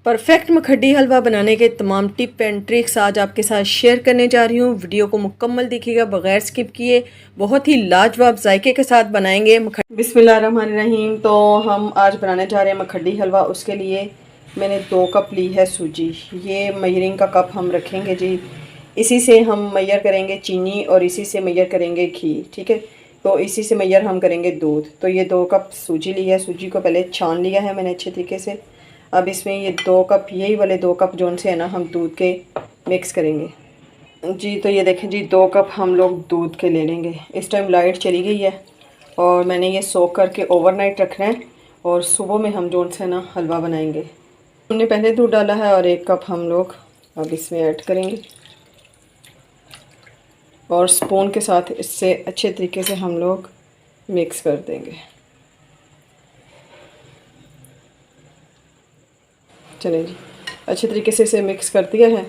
Perfect मखड्डी हलवा बनाने के तमाम टिप एंड ट्रिक्स आज आपके साथ शेयर करने जा रही हूँ। वीडियो को मुकम्मल देखिएगा बगैर स्किप किए। बहुत ही लाजवाब जायके के साथ बनाएंगे बिस्मिल्लाहिर्रहमानिर्रहीम। तो हम आज बनाने जा रहे हैं मखड्डी हलवा। उसके लिए मैंने 2 कप ली है सूजी। ये मेजरिंग का कप हम रखेंगे जी। इसी से हम मैयर करेंगे चीनी और इसी से मैयर करेंगे घी। ठीक है, तो इसी से मैयर हम करेंगे दूध। तो ये 2 कप सूजी ली है। सूजी को पहले छान लिया है मैंने अच्छे तरीके से। अब इसमें ये 2 कप, यही वाले 2 कप जोन से है ना, हम दूध के मिक्स करेंगे जी। तो ये देखें जी, 2 कप हम लोग दूध के ले लेंगे। इस टाइम लाइट चली गई है और मैंने ये सोक करके ओवरनाइट रखना है और सुबह में हम जोन से ना हलवा बनाएंगे। हमने पहले दूध डाला है और 1 कप हम लोग अब इसमें ऐड करेंगे और स्पून के साथ इससे अच्छे तरीके से हम लोग मिक्स कर देंगे। चलें जी, अच्छे तरीके से इसे मिक्स कर दिया है।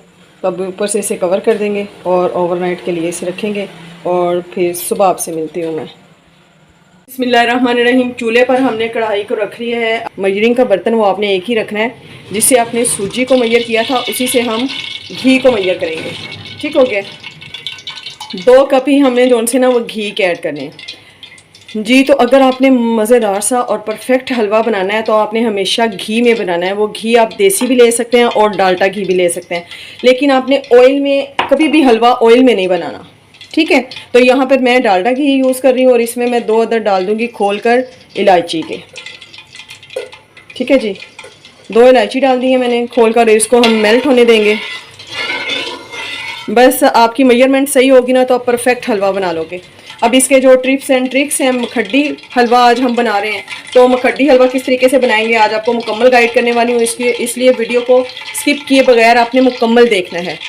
तो अब ऊपर से इसे कवर कर देंगे और ओवरनाइट के लिए इसे रखेंगे और फिर सुबह आपसे मिलती हूँ मैं। बिस्मिल्लाहिर्रहमानिर्रहीम। चूल्हे पर हमने कढ़ाई को रख लिया है। मेजरिंग का बर्तन वो आपने एक ही रखना है, जिससे आपने सूजी को मैयर किया था उसी से हम घी को मैयर करेंगे। ठीक हो गया। 2 कप ही हमने जोन से ना वो घी के ऐड करने हैं जी। तो अगर आपने मज़ेदार सा और परफेक्ट हलवा बनाना है तो आपने हमेशा घी में बनाना है। वो घी आप देसी भी ले सकते हैं और डाल्डा घी भी ले सकते हैं, लेकिन आपने ऑयल में कभी भी हलवा ऑयल में नहीं बनाना। ठीक है, तो यहाँ पर मैं डाल्डा घी यूज़ कर रही हूँ और इसमें मैं 2 अदद डाल दूँगी खोल कर इलायची के। ठीक है जी, 2 इलायची डाल दी है मैंने खोल कर। इसको हम मेल्ट होने देंगे। बस आपकी मेजरमेंट सही होगी ना तो आप परफेक्ट हलवा बना लोगे। अब इसके जो टिप्स एंड ट्रिक्स हैं, मखड्डी हलवा आज हम बना रहे हैं, तो मखड्डी हलवा किस तरीके से बनाएंगे आज आपको मुकम्मल गाइड करने वाली हूँ। इसलिए वीडियो को स्किप किए बगैर आपने मुकम्मल देखना है।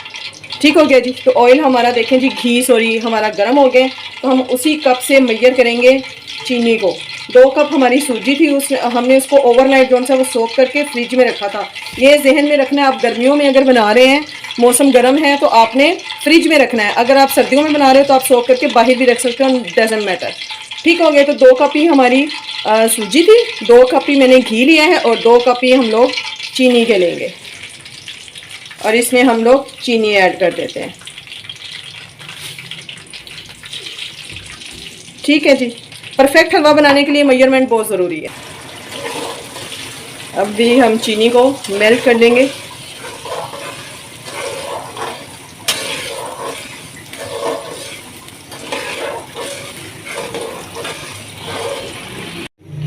ठीक हो गया जी। तो ऑयल हमारा देखें जी, घी सॉरी हमारा गर्म हो गया। तो हम उसी कप से मैयर करेंगे चीनी को। 2 कप हमारी सूजी थी, उस हमने उसको ओवरनाइट जो सा वो सोक करके फ्रिज में रखा था। ये जहन में रखना है, आप गर्मियों में अगर बना रहे हैं, मौसम गर्म है, तो आपने फ्रिज में रखना है। अगर आप सर्दियों में बना रहे हो तो आप सोक करके बाहर भी रख सकते हो, डजंट मैटर। ठीक हो गया। तो 2 कप ही हमारी सूजी थी, 2 कप ही मैंने घी लिया है और 2 कप ही हम लोग चीनी के लेंगे और इसमें हम लोग चीनी ऐड कर देते हैं। ठीक है जी। परफेक्ट हलवा बनाने के लिए मेजरमेंट बहुत ज़रूरी है। अब भी हम चीनी को मेल्ट कर देंगे।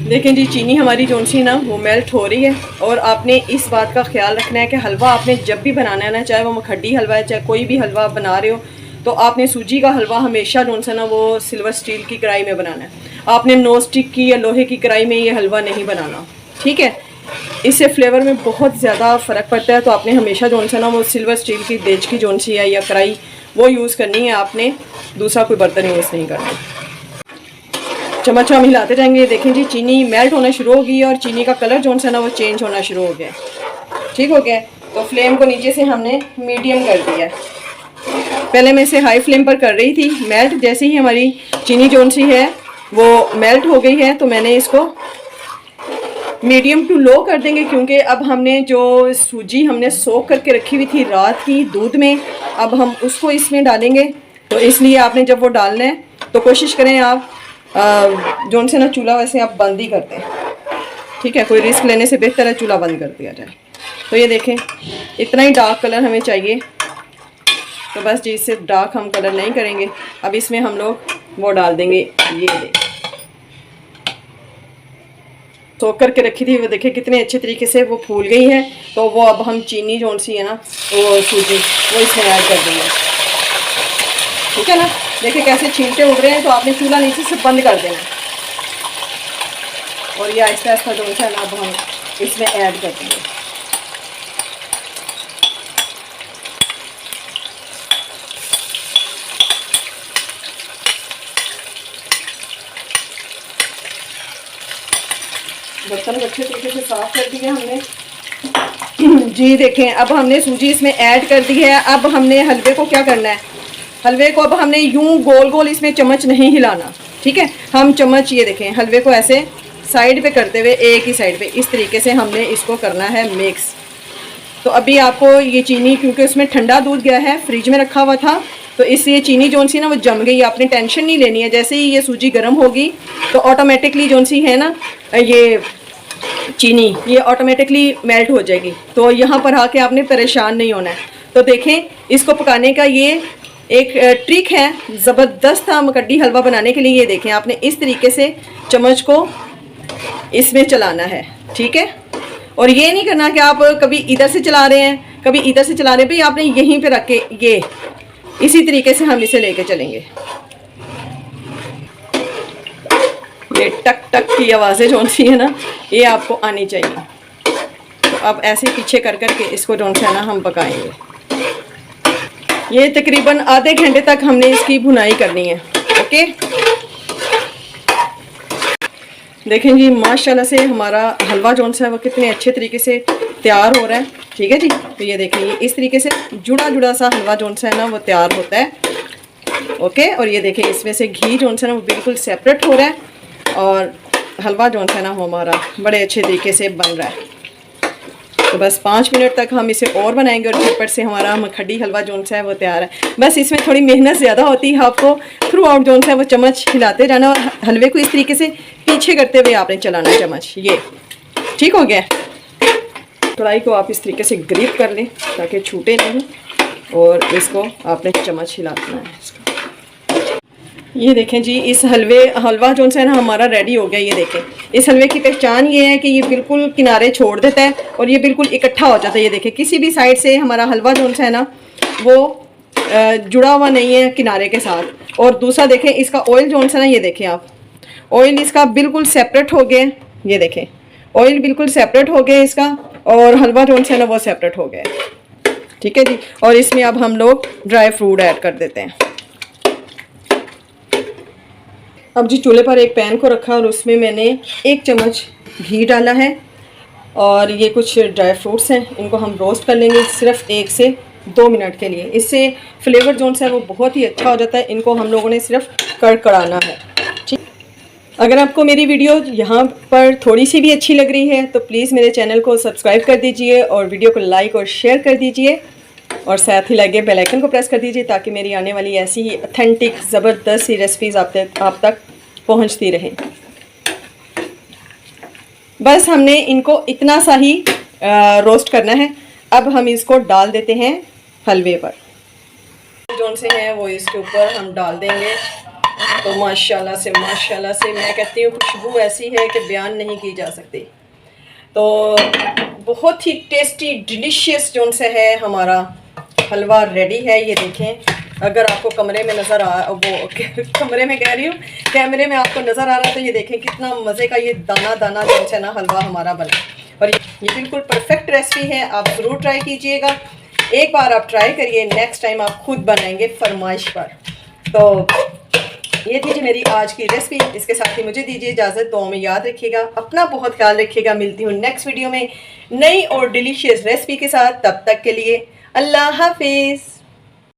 देखें जी, चीनी हमारी जोन सी ना वो मेल्ट हो रही है। और आपने इस बात का ख्याल रखना है कि हलवा आपने जब भी बनाना है ना, चाहे वो मखड्डी हलवा है, चाहे कोई भी हलवा बना रहे हो, तो आपने सूजी का हलवा हमेशा जोन सा ना वो सिल्वर स्टील की कढ़ाई में बनाना है। आपने नॉन स्टिक की या लोहे की कढ़ाई में ये हलवा नहीं बनाना। ठीक है, इससे फ्लेवर में बहुत ज़्यादा फ़र्क पड़ता है। तो आपने हमेशा जोन सा ना वो सिल्वर स्टील की देज की जोन सी है या कढ़ाई वो यूज़ करनी है। आपने दूसरा कोई बर्तन यूज़ नहीं करना। चम्मच हम हिलाते जाएंगे। देखें जी, चीनी मेल्ट होना शुरू हो गई है और चीनी का कलर जो है ना वो चेंज होना शुरू हो गया। ठीक हो गया। तो फ्लेम को नीचे से हमने मीडियम कर दिया। पहले मैं इसे हाई फ्लेम पर कर रही थी। मेल्ट जैसे ही हमारी चीनी जोन सी है वो मेल्ट हो गई है, तो मैंने इसको मीडियम टू लो कर देंगे, क्योंकि अब हमने जो सूजी हमने सोक करके रखी हुई थी रात की दूध में, अब हम उसको इसमें डालेंगे। तो इसलिए आपने जब वो डालना है तो कोशिश करें आप जोन से ना चूल्हा वैसे आप बंद ही करते हैं। ठीक है, कोई रिस्क लेने से बेहतर है चूल्हा बंद कर दिया जाए। तो ये देखें, इतना ही डार्क कलर हमें चाहिए। तो बस जी, इससे डार्क हम कलर नहीं करेंगे। अब इसमें हम लोग वो डाल देंगे, ये सोक करके रखी थी वो देखिए कितने अच्छे तरीके से वो फूल गई है। तो वो अब हम चीनी जोन सी है ना वो सूजी वो इसमें ऐड कर देंगे। ठीक है ना, देखिए कैसे छींटे उड़ रहे हैं। तो आपने चूल्हा नीचे से बंद कर देना और ये आहिस्ता आहिस्ता जो है ना अब हम इसमें ऐड कर देंगे। बर्तन अच्छे तरीके से साफ कर दिया हमने जी। देखें, अब हमने सूजी इसमें ऐड कर दी है। अब हमने हलवे को क्या करना है, हलवे को अब हमने यूं गोल गोल इसमें चम्मच नहीं हिलाना। ठीक है, हम चम्मच ये देखें हलवे को ऐसे साइड पे करते हुए एक ही साइड पे इस तरीके से हमने इसको करना है मिक्स। तो अभी आपको ये चीनी, क्योंकि उसमें ठंडा दूध गया है, फ्रिज में रखा हुआ था, तो इसलिए चीनी जोन सी ना वो जम गई। आपने टेंशन नहीं लेनी है, जैसे ही ये सूजी गर्म होगी तो ऑटोमेटिकली जोन सी है ना ये चीनी ये ऑटोमेटिकली मेल्ट हो जाएगी। तो यहाँ पर आके आपने परेशान नहीं होना है। तो देखें, इसको पकाने का ये एक ट्रिक है, ज़बरदस्त था मकड्डी हलवा बनाने के लिए। ये देखें, आपने इस तरीके से चम्मच को इसमें चलाना है, ठीक है। और ये नहीं करना कि आप कभी इधर से चला रहे हैं कभी इधर से चला रहे हैं, भाई आपने यहीं पे रख के ये इसी तरीके से हम इसे लेके चलेंगे। ये टक टक की आवाज़ें जो सी है ना, ये आपको आनी चाहिए। तो अब ऐसे पीछे कर करके इसको जो है ना हम पकाएंगे। ये तकरीबन आधे घंटे तक हमने इसकी भुनाई करनी है। ओके, देखें जी, माशाल्लाह से हमारा हलवा जो है वो कितने अच्छे तरीके से तैयार हो रहा है। ठीक है जी, तो ये देखें, ये इस तरीके से जुड़ा जुड़ा सा हलवा जो है ना वो तैयार होता है। ओके, और ये देखें, इसमें से घी जो है ना वो बिल्कुल सेपरेट हो रहा है और हलवा जो है ना वो हमारा बड़े अच्छे तरीके से बन रहा है। तो बस 5 मिनट तक हम इसे और बनाएंगे और झटपट से हमारा मखड्डी हलवा जो है वो तैयार है। बस इसमें थोड़ी मेहनत ज़्यादा होती है, आपको थ्रू आउट जो है वो चम्मच हिलाते जाना और हलवे को इस तरीके से पीछे करते हुए आपने चलाना चम्मच। ये ठीक हो गया। कढ़ाई को आप इस तरीके से ग्रिप कर लें ताकि छूटे नहीं, और इसको आपने चम्मच हिलाना है इसका। ये देखें जी, इस हलवा जो है ना हमारा रेडी हो गया। ये देखें, इस हलवे की पहचान ये है कि ये बिल्कुल किनारे छोड़ देता है और ये बिल्कुल इकट्ठा हो जाता है। ये देखें, किसी भी साइड से हमारा हलवा जो है ना वो जुड़ा हुआ नहीं है किनारे के साथ। और दूसरा देखें, इसका ऑयल जो है ना, ये देखें आप, ऑयल इसका बिल्कुल सेपरेट हो गया। ये देखें, ऑयल बिल्कुल सेपरेट हो गया इसका, और हलवा जो है ना वो सेपरेट हो गया। ठीक है जी, और इसमें अब हम लोग ड्राई फ्रूट ऐड कर देते हैं। अब जी चूल्हे पर एक पैन को रखा और उसमें मैंने 1 चम्मच घी डाला है, और ये कुछ ड्राई फ्रूट्स हैं, इनको हम रोस्ट कर लेंगे सिर्फ 1 से 2 मिनट के लिए। इससे फ्लेवर जो है वो बहुत ही अच्छा हो जाता है। इनको हम लोगों ने सिर्फ कड़कड़ाना है। ठीक, अगर आपको मेरी वीडियो यहाँ पर थोड़ी सी भी अच्छी लग रही है तो प्लीज़ मेरे चैनल को सब्सक्राइब कर दीजिए और वीडियो को लाइक और शेयर कर दीजिए, और साथ ही लगे बेल आइकन को प्रेस कर दीजिए ताकि मेरी आने वाली ऐसी ही ऑथेंटिक ज़बरदस्त सी रेसिपीज़ आप तक पहुंचती रहें। बस हमने इनको इतना सा ही रोस्ट करना है। अब हम इसको डाल देते हैं हलवे पर। जो से हैं वो इसके ऊपर हम डाल देंगे। तो माशाल्लाह से मैं कहती हूँ खुशबू ऐसी है कि बयान नहीं की जा सकती। तो बहुत ही टेस्टी डिलीशियस जो से है हमारा हलवा रेडी है। ये देखें, अगर आपको कमरे में नज़र आ वो कमरे में कह रही हूँ, कैमरे में आपको नज़र आ रहा है तो ये देखें कितना मज़े का ये दाना दाना जो है ना हलवा हमारा बना। और ये बिल्कुल परफेक्ट रेसिपी है, आप ज़रूर ट्राई कीजिएगा। एक बार आप ट्राई करिए, नेक्स्ट टाइम आप खुद बनाएंगे फरमाइश पर। तो ये थी जी मेरी आज की रेसिपी। इसके साथ ही मुझे दीजिए इजाज़त। तो हमें याद रखिएगा, अपना बहुत ख्याल रखिएगा। मिलती हूँ नेक्स्ट वीडियो में नई और डिलीशियस रेसिपी के साथ। तब तक के लिए अल्लाह हाफिज़।